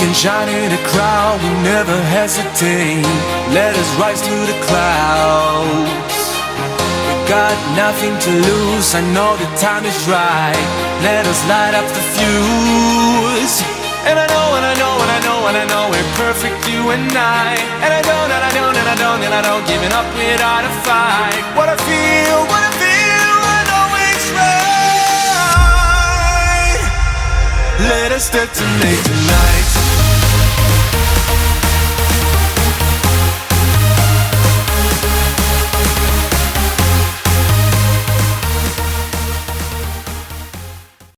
can shine in a crowd, we never hesitate. Let us rise to the clouds. We got nothing to lose, I know the time is right. Let us light up the fuse. And I know, and I know, and I know, and I know we're perfect, you and I. And I don't, and I don't, and I don't, and I don't giving up without a fight. What I feel, I know it's right. Let us detonate tonight.